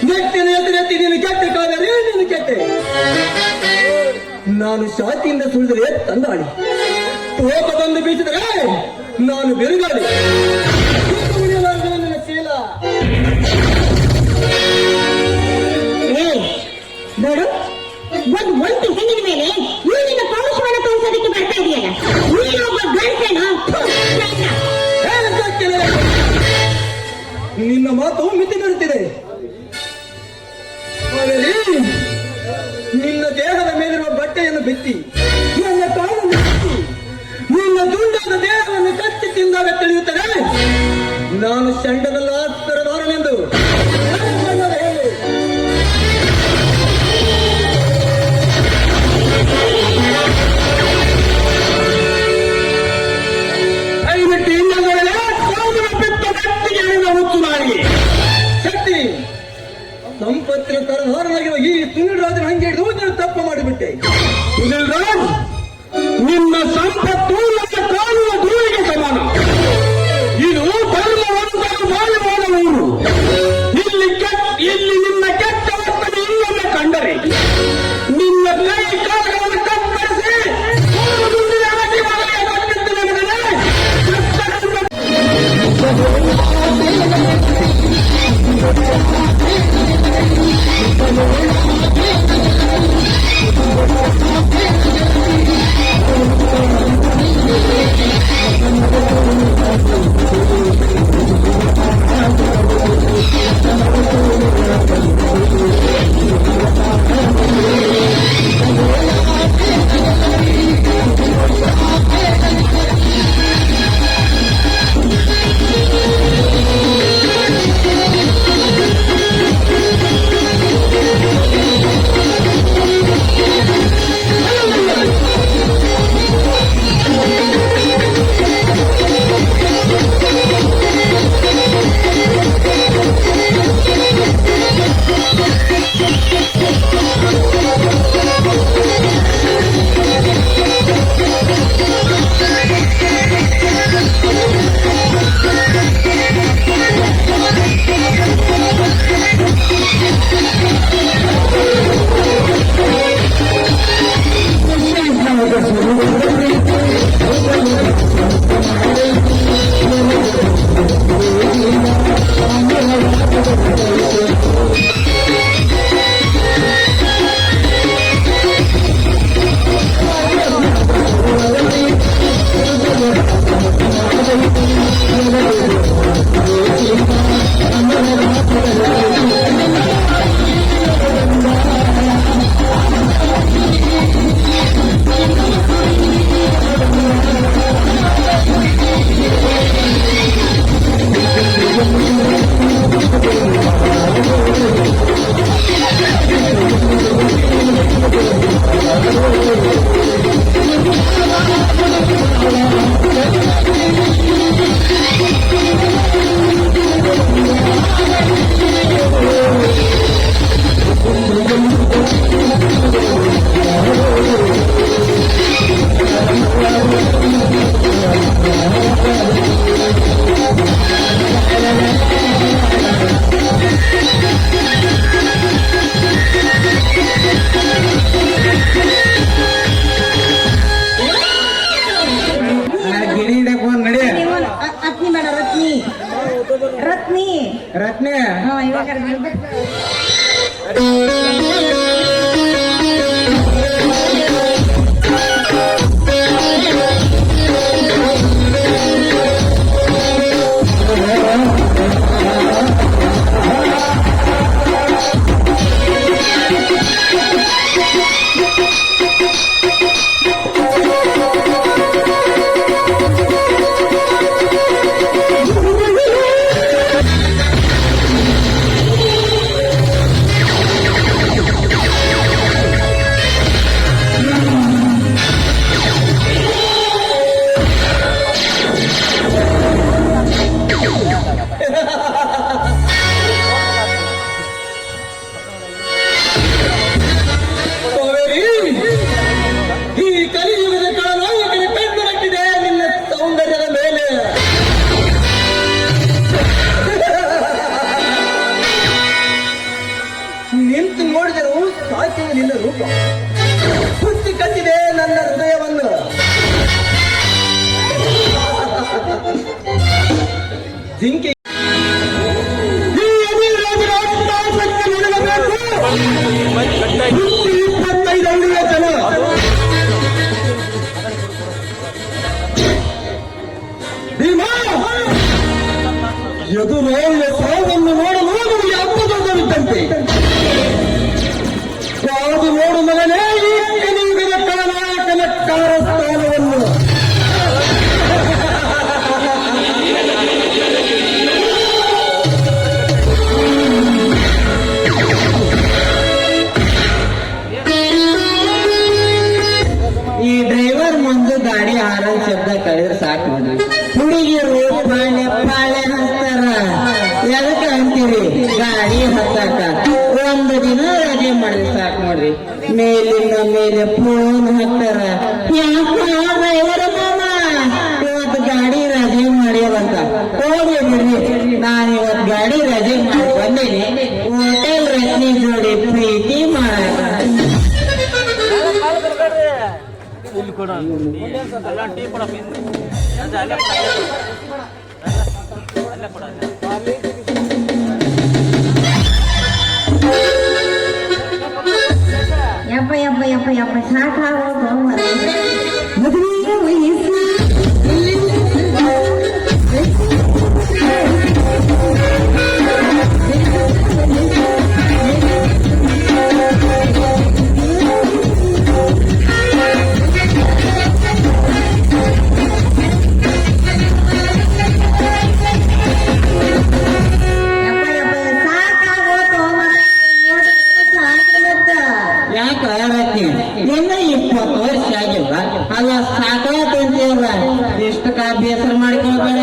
ನೆತ್ತಿ ನೀನು ಕೆಟ್ಟ ಕಾದರೆ ನೀನು ಕೆಟ್ಟೆ. ನಾನು ಶಾತಿಯಿಂದ ಸುಳಿದರೆ ತಂದಾಡಿ, ಕೋಪ ಬಂದು ಬೀಸಿದರೆ ನಾನು ಬಿರುಗಾಡಿ. ನನ್ನ ಶೀಲ ನೋಡು, ಒಂದು ಒಂಟಿ ಹೆಣ್ಣಿನ ಮೇಲೆ ನೀನಿನ ಪೌರುಷವನ್ನು ತೋರಿಸೋದಕ್ಕೆ ಬರ್ತಾ ಇದೆಯಲ್ಲ, ನೀನೊಬ್ಬ ಗಂಟೆನೋ? ನಿನ್ನ ಮಾತು ಮಿತಿ ಬರುತ್ತಿದೆ. ನಿನ್ನ ದೇಹದ ಮೇಲಿರುವ ಬಟ್ಟೆಯನ್ನು ಬಿತ್ತಿ ನನ್ನ ಕಾಲನ್ನು ಬಿತ್ತಿ ನಿನ್ನ ದುಂಡಾದ ದೇಹವನ್ನು ಕಚ್ಚಿ ತಿಂದಾಗ ತಿಳಿಯುತ್ತದೆ ನಾನು ಶಂಡನಲ್ಲ ಸರದಾರನೆಂದು. ಶಕ್ತಿ ಸಂಪತ್ತಿನ ಸರದಾರನಾಗಿರುವ ಈ ಸುನಿಲ್ ರಾಜನ ಹಂಗೆ ಹಿಡಿದು ತಪ್ಪು ಮಾಡಿಬಿಟ್ಟೆ. ಸುನಿಲ್ ರಾಜ್, ನಿನ್ನ ಸಂಪತ್ತು ನನ್ನ ಕಾಲುವ ಧೂಳಿಗೆ ಸಮಾನ. ಇದು ಧರ್ಮವಂತರು ಬಾಳುವಾದ ಊರು. ಇಲ್ಲಿ ನಿನ್ನ ಕೆಟ್ಟ ವರ್ತನೆ ಇಲ್ಲದೆ ಕಂಡರೆ ನಿನ್ನ ಕೈ ಕಾಲಗಳನ್ನು ಕತ್ತರಿಸಿ ರತ್ನೆ ಇವಾಗ ಜಿಂಕೆ ಈ ಅಧಿರಾಜರ ಅಟ್ಟಹಾಸಕ್ಕೆ ನಡಗಬೇಕು. 25 ಹಳ್ಳಿಯ ಜನ ಭೀಮಾ ಎದುರಾಳಿಯ ಸಾವನ್ನು ನೋಡಲು ನಮಗೆ ಅಪ್ಪದೊಂದಿದ್ದಂತೆ ಕಾದು ನೋಡು ಮಗನೇ ಈ ಕಲಿಯುಗದ ಕಾಲನಾಯಕನ ಕಾರಸ್ಥಾನವನ್ನು. ಈ ಡ್ರೈವರ್ ಮುಂದೆ ಗಾಡಿ ಹಾರನ್ ಶಬ್ದ ಕಳೆದ್ರೆ ಸಾಕು ನೋಡ್ರಿ. ಹುಡುಗಿಯರು ಪಾಳ್ಯ ಪಾಳ್ಯ ಹಚ್ತಾರ. ಎದಕ್ಕೆ ಅಂತೀರಿ? ಗಾಡಿ ಹತ್ತಾಕ ಒಂದು ದಿನ ರಜೆ ಮಾಡಿದ್ರೆ ಸಾಕು ನೋಡ್ರಿ. ಮೇಲಿನ ಮೇಲೆ ಫೋನ್ ಹಾಕ್ತಾರ. ಯಾಕ ಡ್ರೈವರ್ ಮಾಮ ಇವತ್ತು ಗಾಡಿ ರಜೆ ಮಾಡ್ಯಾವಂತ. ಹೋಗಿ ಬಿಡ್ರಿ, ನಾನು ಇವತ್ತು ಗಾಡಿ ರಜೆ ಮಾಡಿ ಬಂದೇನಿ ಹೋಟೆಲ್ ರತ್ನಿ ಜೋಡಿ ಪ್ರೀತಿ ಮಾಡಾಕ. ಇಲ್ಲಿ ಕೊಡ ಎಲ್ಲ ಟೀ ಕೊಡ ಅಲ್ಲೇ ಕೊಡ ಯಪ್ಪ ಯಪ್ಪ ಯಪ್ಪ ಯಪ್ಪ ಸಾಕಾಗೋದು ಮದುವೆಗೆ ವಯಸ್ಸು ಯಾಕ ರತ್ನಿ ಇನ್ನ 20 ವರ್ಷ ಆಗಿಲ್ಲ ಅಲ್ಲ ಸಾಕಾತಂತೀವ್ರ. ಇಷ್ಟಕ್ಕ ಬೇಸರ ಮಾಡ್ಕೊಳ್ಬೇಡ.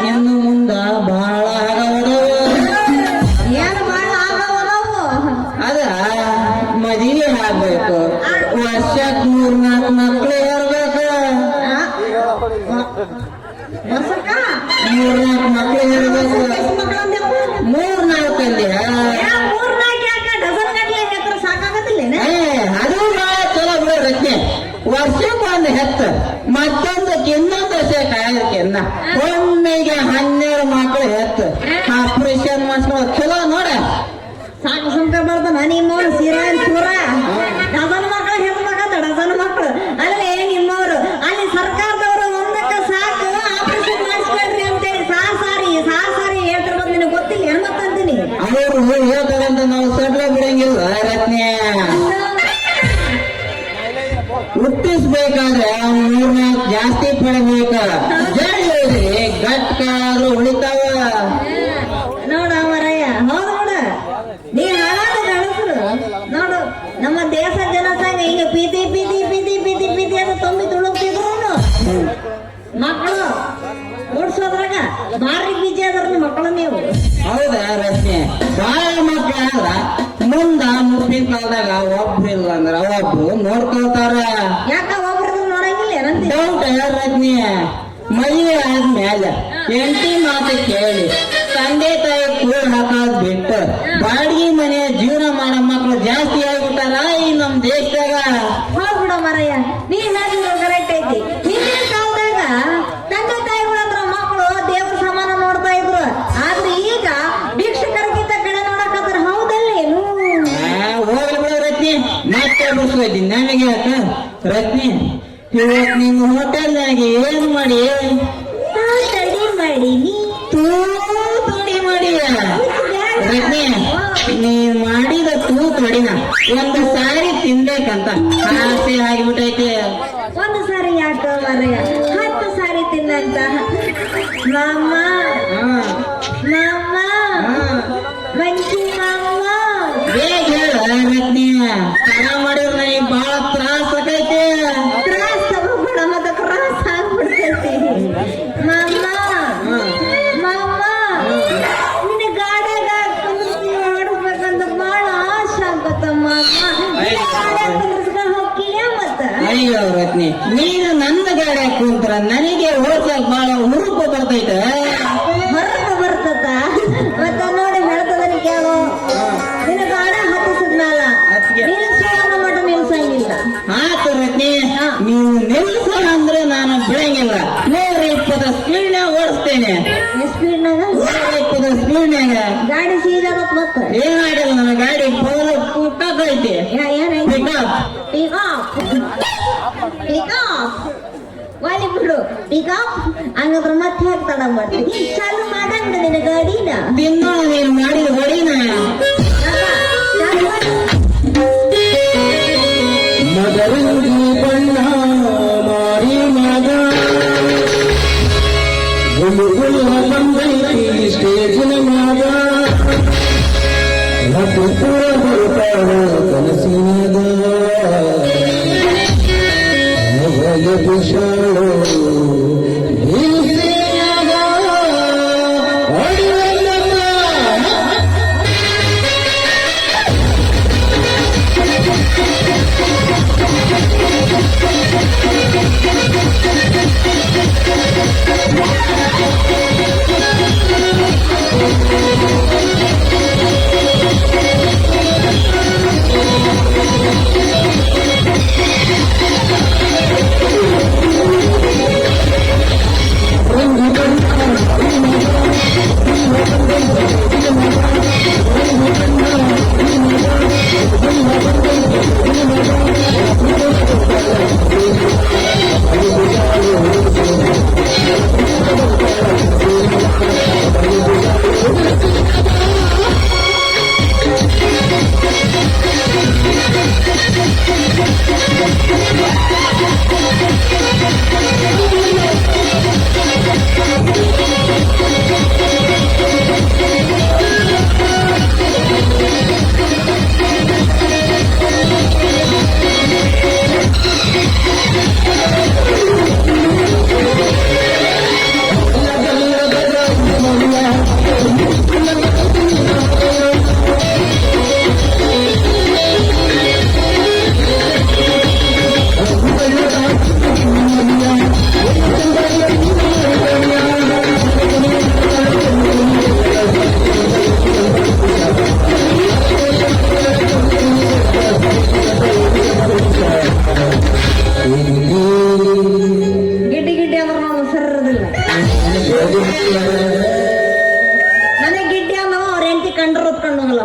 ಇನ್ನು ಮುಂದ ಬಹಳ ಏನು ಬಾಳ ಆಗವಲ್ಲವು ಅದ ಮದುವೆ ಆಗ್ಬೇಕು. ವರ್ಷಕ್ 3-4 ಮಕ್ಳು ಇರ್ಬೇಕು. ವರ್ಷಕ್ಕ 3-4 ಮಕ್ಳು ಇರ್ಬೇಕು. ಎಷ್ಟು ಮಕ್ಕಳು ಅಂದ್ಯಪ್ಪ? 3-4 ಅಲ್ಲಿ ಮೂರ್ನಾಲ್ಕು ಯಾಕೆ ಡಜನ್ ಗಟ್ಲೆ ಎತ್ತರ ಸಾಕಾಗತ್ತಿಲ್ಲೇನ? ಅದು ಬಹಳ ಚಲೋ ಬಿಡ ರತ್ನೆ. ವರ್ಷಕ್ಕೊಂದು ಹೆತ್ತು ಮತ್ತೊಂದಕ್ಕೆ ಇನ್ನೊಂದು ವರ್ಷ ಕಾಯೋದಕ್ಕಿನ್ನ ಒಮ್ಮೆಗೆ 12 ಮಕ್ಕಳು ಹೆತ್ತು ಆಪರೇಷನ್ ಮಾಡಿಸ್ಕೊಳ್ಳೋದು ಚಲೋ ನೋಡ. ಸಾಕು ಸುಮ್ಕ ಬರ್ತಾನ ನಿಮ್ಮವ್ರು ಸೀರಾ ಪೂರ ಡಜನ್ ಮಕ್ಕಳು ಹೆಣ್ಮಕ್ಕಂತ ಡಜನ್ ಮಕ್ಕಳು ಅಲ್ಲೇ ನಿಮ್ಮವ್ರು ಅಲ್ಲಿ ಸರ್ಕಾರದವರು ಒಂದಕ್ಕ ಸಾಕು ಆಪರೇಷನ್ ಮಾಡಿಸ್ಕೊಳ್ರಿ ಅಂತೇಳಿ ಸಾರಿ ಹೇಳ್ತಿರ್ಬೋದು. ನಿನಗೆ ಗೊತ್ತಿಲ್ಲ ಹೆಣ್ಮಕ್ಕಂತೀನಿ ಅವರು ಹೇಳ್ತಾರೆ ಅಂತ ನಾವು ಸಡ್ಲ ಬಿಡಂಗಿಲ್ಲ ರತ್ನೆ. ಹುಟ್ಟಿಸ್ಬೇಕಾದ್ರೆ 3-4 ಜಾಸ್ತಿ ಪಡಬೇಕ. ಜಡಿ ಗಟ್ಕಾರು ಉಳಿತಾವ. ನೋಡ ಮರಯ್ಯ ಹೌದು ನೋಡ ನೀ ಹಾಳಾದ ಗಣಸರು ನೋಡು. ನಮ್ಮ ದೇಶ ಜನಸಂಘ ಈಗ ಪೀತಿ ಪೀತಿ ಪೀತಿ ಪೀತಿ ಪೀತಿ ಅಂತ ತುಂಬಿ ತುಳುಕ್ತಿದ್ರು ಮಕ್ಕಳು ಓಡಿಸೋದ್ರಾಗ ಭಾರಿ ಬೀಜ ಅದ್ರ ಮಕ್ಕಳು ನೀವು. ಹೌದಾ ರತ್ನೆ? ಬಾಳ ಮಕ್ಕಳಾದ್ರ ಮುಂದ ಮುಪ್ಪಿನ ಕಾಲದಾಗ ಒಬ್ರಿಲ್ಲ ಅಂದ್ರ ಒಬ್ರು ನೋಡ್ಕೊಳ್ತಾರ. ಯಾಕ ಒಬ್ರದ್ದು ನೋಡಂಗಿಲ್ಲ ಏನಂತ ಡೌಟ್ ರತ್ನೆ. ಮದುವೆ ಆದ್ಮೇಲೆ ಎಂಟಿ ಮಾತು ಕೇಳಿ ತಂದೆ ತಾಯಿ ಕೂಡ್ ಹಾಕೋದ್ ಬಿಟ್ಟು ಬಾಡಿಗೆ ಮನೆ ಜೀವನ ಮಾಡೋ ಮಕ್ಕಳು ಜಾಸ್ತಿ ಆಗ್ಬಿಟ್ಟಾರ ಈ ನಮ್ ದೇಶದಾಗ. ಹೋಗ್ಬಿಡ ಮರಯ್ಯ ನೀ ಹೇಳಿದ್ರು ಕರೆಕ್ಟ್ ಐತಿ. ಹಿಂದಿನ ಕಾಲದಾಗ ತಂದೆ ತಾಯಿಗಳ ಹತ್ರ ಮಕ್ಕಳು ದೇವ್ರ ಸಮಾನ ನೋಡ್ತಾ ಇದ್ರು. ಆದ್ರೆ ಈಗ ಭಿಕ್ಷಕರಿಗಿಂತ ಕಡೆ ನೋಡಕತ್ತಾರ. ಹೌದಲ್ಲೇನು? ಹೋಗ್ಲಿ ಬಿಡ ರತ್ನಿ, ಮತ್ತೆ ಬಿಡಿಸ್ಕೊಯ್ತೀನಿ ನನಗೆ ಯಾಕ ರತ್ನಿ. ಇವತ್ತು ನಿಮ್ಮ ಹೋಟೆಲ್ನಾಗ ಏನ್ ಮಾಡಿ ಸ್ಟಡಿ ಮಾಡಿ ತೂಡಿ ಮಾಡಿ ರತ್ನಿ. ನೀ ಮಾಡಿದ ತೂತುಡಿನ ಒಂದು ಸಾರಿ ತಿನ್ಬೇಕಂತ ಆಸೆ ಆಗಿಬಿಟ್ಟೈತೆ. ಒಂದು ಸಾರಿ ಯಾಕ ಮರಯ್ಯ 10 ಸಾರಿ ತಿನ್ನಂತ ಮಾಮ ಮಾಮ ಮಂಚಿ ಮಾಮ ಬೇಗ ಹೇಳ ರತ್ನಿ. ತಡ ಮಾಡಿದ್ರೆ ನನಗೆ ಬಹಳ ತ್ರಾಸ ಆಗೈತೆ. ತ್ರಾಸ ತಗೋಬೇಡ ಮತ್ತ ಕ್ರಾಸ್ ಆಗ್ಬಿಡ್ತೈತಿ. ಮಾಮ ಮಾಮ ನಿನ್ನ ಗಾಡ್ಯಾಗ ಕುಂದ್ರಿಸಿ ಆಡ್ಬೇಕಂತ ಬಹಳ ಆಸೆ ಆಗತ್ತ ಮಾಮ. ಗಾಡ್ಯಾಗ ಕುಂದ್ರಿಸ್ಕೊಂಡ್ ಹೋಗ್ತೀಯ ಮತ್ತ? ಅಯ್ಯೋ ರತ್ನಿ, ನೀನು ನನ್ನ ಗಾಡಿ ಕುಂತ್ರ ನನಗೆ ಓಡ್ಸಕ್ ಬಹಳ ಹುರುಪು ಬರ್ತೈತೆ. ಬರ್ತದ ಮತ್ತ ನೋಡಿ ಹೇಳ್ತದನಿ ಕೇಳು. ನಿನ್ನ ಗಾಡ ಹತ್ತಿಸಿದ್ಮೇಲ ನಿಲ್ಸೋಣ ಮಟ ನಿಲ್ಸಂಗಿಲ್ಲ. ಆತು ರತ್ನಿ, ನೀವು ನಿಲ್ಸೋಣ ಅಂದ್ರೆ ನಾನು ಬಿಡಂಗಿಲ್ಲ. 120 ಸ್ಪೀಡ್ ಓಡಿಸ್ತೇನೆ. ಹೋಗೇನೆ ಸ್ಪೀಡ್ನಾಗ ಸ್ಪೀಡ್ನಾಗ ಗಾಡಿ ಸೀದದ ಮತ್ತ ಏನ್ ಆಗಿಲ್ಲ ನನ್ನ ಗಾಡಿ ಕುಟ್ಟಕ್ ಐತಿ ವಾಲಿ ಬಿಡು ಪಿಕಪ್ ಹಂಗಂದ್ರ ಮತ್ತೆ ಹಾಕ್ತಾಡ ಮಾಡ್ತೀನಿ ಚಾಲು ಮಾಡಂಗ ನಿನ್ನ ಗಾಡಿನ ತಿನ್ನೋ ನೀನು ಮಾಡಿದ ಹೊಡಿನ ಮದರಂಗಿ ಬಣ್ಣ ಮಾರಿ ಮಗ ಗುಳುಗುಳು ಬಂದೈತಿ ಸ್ಟೇಜಿನ ಮಗ ಪುರ ಬರ್ತಾಳ ಕನಸಿನದ ವಿಷಾಳು ಗಿಡ್ಡಿ ಗಿಡ್ಡಿ ಅಂದ್ರೆ ನಾವು ಸರದಿಲ್ಲ ನನಗೆ ಗಿಡ್ಡಿ ಅನ್ನೋ ಅವ್ರ ಹೆಂಡತಿ ಕಂಡ್ರು ಹೊತ್ಕೊಂಡು ಹೋಗಲ್ಲ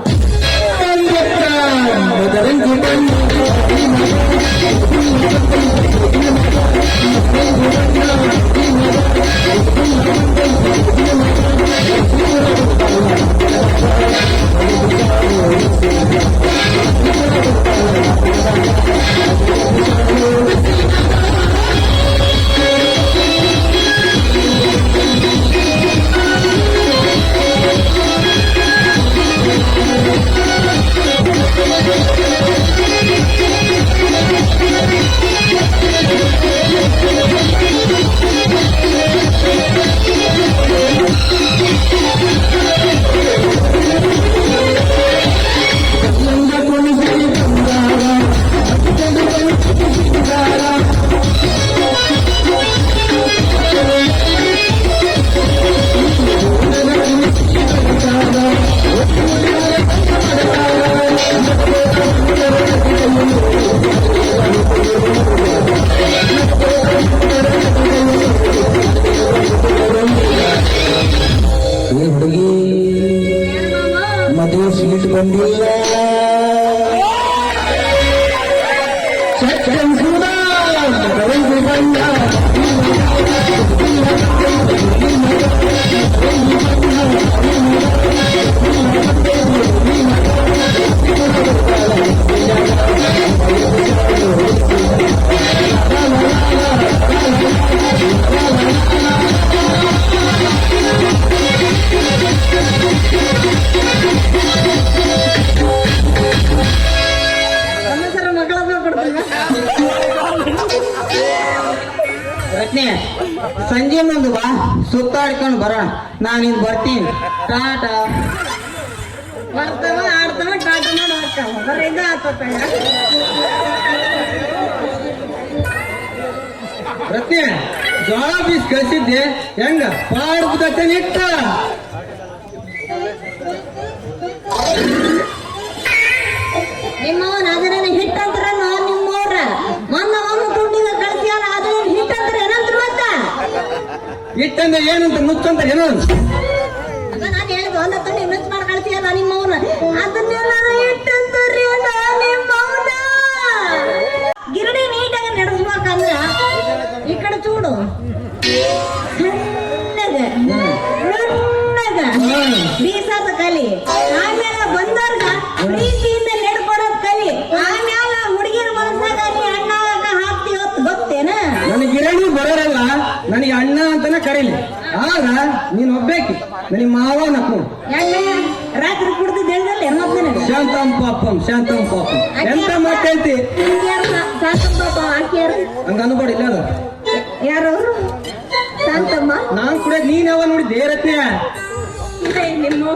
ಹುಡುಗಿ ಮದುವೆ ಸೀಟ್ ಬಂದಿಲ್ಲ ರತ್ನೆ ಸಂಜೆ ಮುಂದೆ ಬಾ ಸುತ್ತಾಡ್ಕೊಂಡು ಬರೋಣ ನಾನು ಇನ್ ಬರ್ತೀನಿ ಟಾಟಾ ಬರ್ತಾವ ಆಡ್ತಾವ ಟಾಟ ಮಾಡಿ ಹೋಗ್ತಾವ ಬರೀ ಇದ ಆತಪ್ಪ ರತ್ನೆ ಜೋಳ ಬೀಸ್ ಕಳಿಸಿದ್ದೆ ಹೆಂಗ ಪಾಡ್ಬುತ್ತೆ ನಿಟ್ಟ ನಿಮ್ಮವನ್ ಅದನ್ನ ಹಿಟ್ಟಂತ್ರ ನಾನ್ ನಿಮ್ಮವ್ರ ಮೊನ್ನ ಒಂದು ತುಂಡಿಗ ಕಳ್ಸಿಯಲ್ಲ ಅದನ್ನ ಹಿಟ್ಟಂತ್ರ ಏನಂತ ಮತ್ತ ಇಟ್ಟಂದ್ರೆ ಏನಂತ ನುಚ್ಚಂತ ಏನೋ ಅದ ನಾನು ಹೇಳಿದ ಒಂದ ತಂಡಿ ನುಚ್ಚ ಮಾಡಿ ಕಳ್ಸಿಯಲ್ಲ ನಿಮ್ಮವನ ಅದನ್ನೆಲ್ಲ ಇಟ್ಟಂತರಿ ನಿಮ್ಮವನ ಗಿರಣಿ ನೀಟಾಗಿ ನಡೆಸ್ಬೇಕಂದ್ರ ಈ ಕಡೆ ಚೂಡು ಸಣ್ಣಗ ನುಣ್ಣಗ ಬೀಸಾದ ಕಲಿ ಆಮೇಲೆ ಬಂದವ್ರಗ ಪ್ರೀತಿಯಿಂದ ನಡ್ಕೊಡೋದ್ ಕಲಿ ಆಮೇಲೆ ಹುಡುಗಿರ ಮನಸ್ಸಾಗ ನೀ ಅಣ್ಣ ಹಾಕ್ತಿ ಹೊತ್ತು ಗೊತ್ತೇನ ನನಗೆ ಗಿರಣಿ ಬರೋರಲ್ಲ ನನಗೆ ಅಣ್ಣ ಅಂತಾನೆ ಕರೀಲಿ ಆಗ ನೀನ್ ಒಬ್ಬೇಕಿ ನನಗೆ ಮಾವ ನಕ್ಕು ಎಣ್ಣ ರಾತ್ರಿ ಕುಡ್ದು ಹೇಳ್ದಲ್ಲ ಮೊದ್ಲು ಶಾಂತಂ ಪಾಪಂ ಎಂತ ಮಾತೇಳ್ತಿ ಶಾಂತಮ್ಮ ಆಕಿಯಾರ ಹಂಗ ಅನ್ಬೇಡಿ ಇಲ್ಲ ಅದು ಯಾರವರು ಶಾಂತಮ್ಮ ನಾನ್ ಕೂಡ ನೀನ್ ಯಾವ ನೋಡಿದ್ದೆ ರತ್ನ ನಿಮ್ಮ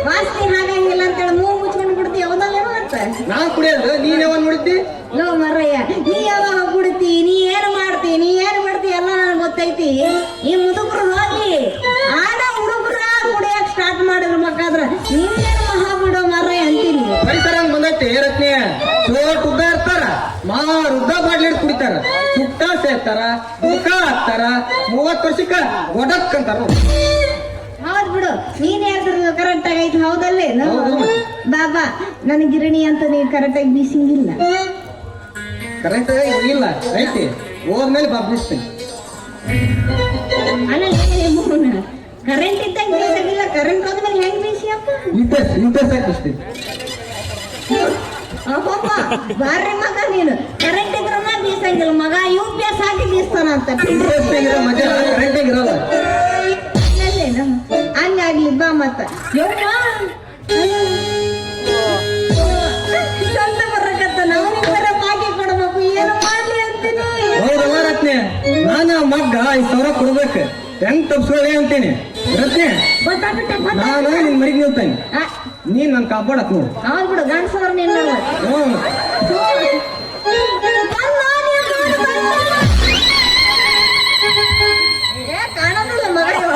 ವಾಸನೆ ಹಾಗಂಗಿಲ್ಲ ಅಂತೇಳಿ ಮೂಗು ಮುಚ್ಕೊಂಡು ಬಿಡ್ತಿ ಯಾವ್ದಲ್ಲ ಅಂತ ನಾನ್ ಕುಡಿಯೋದು ನೀನ್ ಯಾವ ನೋಡಿದ್ದಿ ಲೋ ಮರಯ್ಯ ನೀ ಯಾವಾಗ ಕುಡಿತಿ ನೀ ಏನು ಮಾಡ್ತಿ ನೀ ಏನು ಮಾಡ್ತಿ ಎಲ್ಲ ನನಗೆ ಗೊತ್ತೈತಿ ಈ ಮುದುಕರು ಹೋಗಿ ಆಡ ಹುಡುಗರ ಕುಡಿಯಕ್ ಸ್ಟಾರ್ಟ್ ಮಾಡಿರ್ಬೇಕಾದ್ರ ನೀನೇನು ಮಹಾ ಬಿಡೋ ಮರಯ್ಯ ಅಂತೀನಿ ಪರಿಸರ ಬಂದೈತಿ ರತ್ನ ಸೋಟ್ ಉದ್ದ ಇರ್ತಾರ ಮಾರು ಉದ್ದ ಬಾಡ್ಲಿಡ್ ಕುಡಿತಾರ ಸುಟ್ಟ ಸೇರ್ತಾರ ಮುಖ ಹಾಕ್ತಾರ 30 ವರ್ಷಕ್ಕ ಒಡಕ್ ಅಂತಾರ ಹೌದ್ ಬಿಡು ನೀನ್ ಹೇಳ್ತಿರೋದು ಕರೆಕ್ಟ್ ಆಗೈತಿ ಹೌದಲ್ಲೇ ಹೌದು. ಬಾಬಾ ನನ್ ಗಿರಣಿ ಅಂತ ನೀವ್ ಕರೆಕ್ಟ್ ಆಗಿ ಬೀಸಿಂಗಿಲ್ಲ ಕರೆಂಟ್ ಇಲ್ಲ ಐತಿ ಹೋದ್ಮೇಲೆ ಬಾಬ್ಲಿಸ್ತೀನಿ ಅಲ್ಲ ಕರೆಂಟ್ ಇದ್ದಾಗ ಬೀಸಾಗಿಲ್ಲ ಕರೆಂಟ್ ಹೋದ್ಮೇಲೆ ಹೆಂಗ್ ಬೀಸಿಯಪ್ಪ ಇಂತ ಸಾಕಿಸ್ತೀನಿ ಅಪ್ಪಪ್ಪ ಬಾರಿ ಮಗ ನೀನು ಕರೆಂಟ್ ಇದ್ರನ್ನ ಬೀಸಂಗಿಲ್ಲ ಮಗ UPS ಹಾಕಿ ಬೀಸ್ತಾನ ಅಂತ ಇಂಟ್ರೆಸ್ಟಿಂಗ್ ಇರೋ ಮಜಾ ಕರೆಂಟಿಗೆ ಇರೋಲ್ಲ ಹಂಗಾಗ್ಲಿ ಬಾ ಮತ್ತ ಸಂತ ಬರಕತ್ತ ನಾವು ಬರ ಬಾಕಿ ಕೊಡ್ಬೇಕು ಏನು ಮಾಡ್ಲಿ ಅಂತೀನಿ ಹೌದಲ್ಲ ರತ್ನೆ ನಾನು ಮಗ್ಗ 5,000 ಕೊಡ್ಬೇಕು ಹೆಂಗ್ ತಪ್ಸ್ಕೊಳ್ಳಿ ಅಂತೀನಿ ರತ್ನೆ ನಾನು ನಿನ್ ಮರಿಗೆ ನಿಲ್ತಾನೆ ನೀನ್ ನನ್ ಕಾಪಾಡಕ್ ನೋಡು ಹೌದ್ ಬಿಡು ಗಂಡಸವ್ರ ನಿನ್ನ ಹ್ಮ್ ಕಾಣೋದಿಲ್ಲ ಮಗ ಇವ.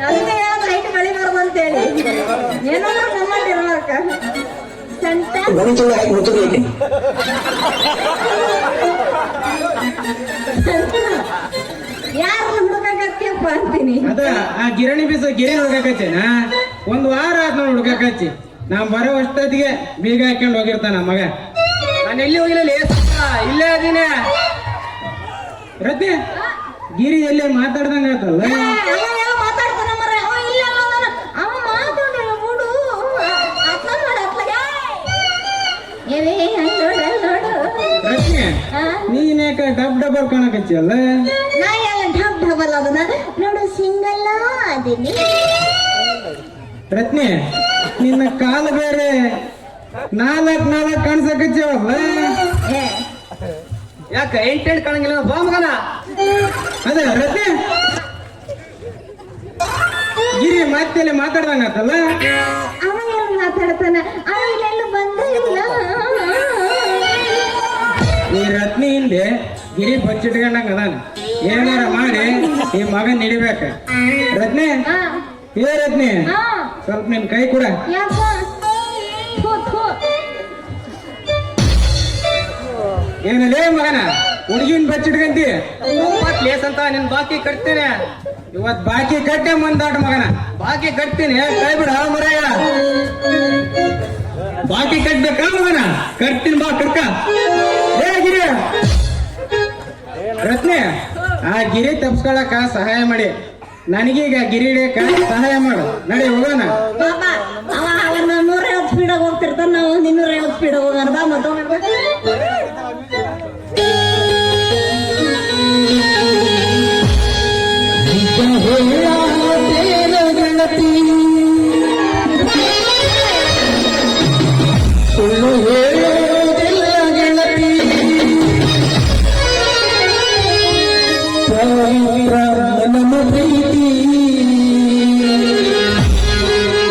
ಅದಕ್ಕೆ ಹೇಳೋದು ಹೈಟ್ ಬೆಳಿಬಾರ್ದು ಅಂತೇಳಿ ಏನಾದ್ರೂ ಗಮ್ಮತ್ ಇರ್ಬೇಕ ಸಂತ ಯಾರು ಹುಡುಕಾಕತ್ತೀಯಪ್ಪ ಅಂತೀನಿ ಅದ ಆ ಗಿರಣಿ ಬೀಸ ಗಿರಣಿ ಹುಡ್ಕಾಕಚ್ಚೇನ ಒಂದ್ ವಾರ ಆತ್ ನಾವು ಹುಡ್ಕಾಕಚ್ಚಿ ನಾ ಬರೋ ಅಷ್ಟೊತ್ತಿಗೆ ಬೀಗ ಹಾಕೊಂಡು ಹೋಗಿರ್ತಾನ ಮಗ ನಾನು ಎಲ್ಲಿ ಹೋಗಿಲ್ಲ ಇಲ್ಲೇ ಅದೀನಿ ರತ್ನೆ ಗಿರಿ ಎಲ್ಲಿ ಮಾತಾಡ್ದಂಗ ಆತಲ್ಲ ಅವ ಮಾತಾಡ್ತಾನ ಮರ ಅವ ಇಲ್ಲ ಅವ ಮಾತಾಡಿಲ್ಲ ಬಿಡು ಅತ್ಲ ಮಾಡ ಅತ್ಲಗ ಏನೇ ನೋಡು ರತ್ನೆ ನೀನ್ ಯಾಕ ಡಬಲ್ ಕಾಣಕಚ್ಚಿ ಅಲ್ಲ ನಾ ಎಲ್ಲ ಡಬಲ್ ಅದನ್ನ ನೋಡು ಸಿಂಗಲ್ ಅದೀನಿ ರತ್ನೆ ನಿನ್ನ ಕಾಲು ಬೇರೆ ನಾಲ್ಕು ಕಾಣಿಸಕಚ್ಚವಲ್ಲ ಯಾಕ 8 ಕಾಣಂಗಿಲ್ಲ ಬಾ ಮಗನ ಅದೇ ರತ್ನೆ ಗಿರಿ ಮತ್ತೆ ಮಾತಾಡ್ದಂಗ ಆತಲ್ಲ ಅವ ಎಲ್ಲ ಮಾತಾಡ್ತಾನ ಅವ ಇಲ್ಲೆಲ್ಲ ಬಂದೇ ಇಲ್ಲ ಈ ರತ್ನಿ ಹಿಂದೆ ಗಿರಿ ಬಚ್ಚಿಟ್ಕೊಂಡಂಗ ಅದಾನ ಏನಾರ ಮಾಡಿ ಈ ಮಗನ್ ಹಿಡಿಬೇಕ ರತ್ನೆ ಏ ರತ್ನಿ ಸ್ವಲ್ಪ ನಿನ್ ಕೈ ಕೂಡ ಯಾಕ ಏನಲ್ಲೇ ಮಗನ ಹುಡುಗಿನ ಬಚ್ಚಿಟ್ಕಂತಿ ಲೇಸ್ ಅಂತ ನಿನ್ ಬಾಕಿ ಕಟ್ತೇನೆ ಇವತ್ ಬಾಕಿ ಕಟ್ಟೆ ಮುಂದಾಟ ಮಗನ ಬಾಕಿ ಕಟ್ತೀನಿ ಕೈ ಬಿಡ ಮರಯ್ಯ ಬಾಕಿ ಕಟ್ಬೇಕಾ ಮಗನ ಕಟ್ತೀನಿ ಬಾ ಕಟ್ಕ ಏ ಗಿರಿ ರತ್ನೆ ಆ ಗಿರಿ ತಪ್ಸ್ಕೊಳಕ ಸಹಾಯ ಮಾಡಿ ನನಗೀಗ ಗಿರಿ ಹಿಡಿಯಕ ಸಹಾಯ ಮಾಡು ನಡಿ ಹೋಗೋಣ ಬಾಬಾ ಅವ 150 ಸ್ಪೀಡಾಗ ಹೋಗ್ತಿರ್ತಾನ ನಾವು 250 ಸ್ಪೀಡಾಗ ಹೋಗೋಣ ಬಾ ಮತ್ತೆ ಸುಳ್ಳು ಹೇಳೋದಿಲ್ಲ ಗೆಳತಿ ನಮ್ಮ ಪ್ರೀತಿ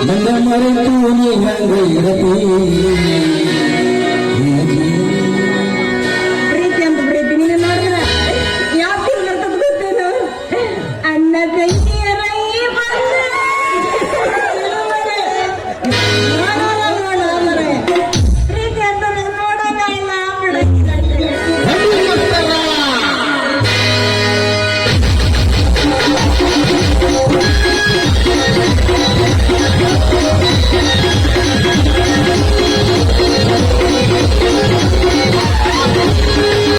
ನನ್ನ ಮರೆತು ನೀ ಹಂಗ ಇರತಿ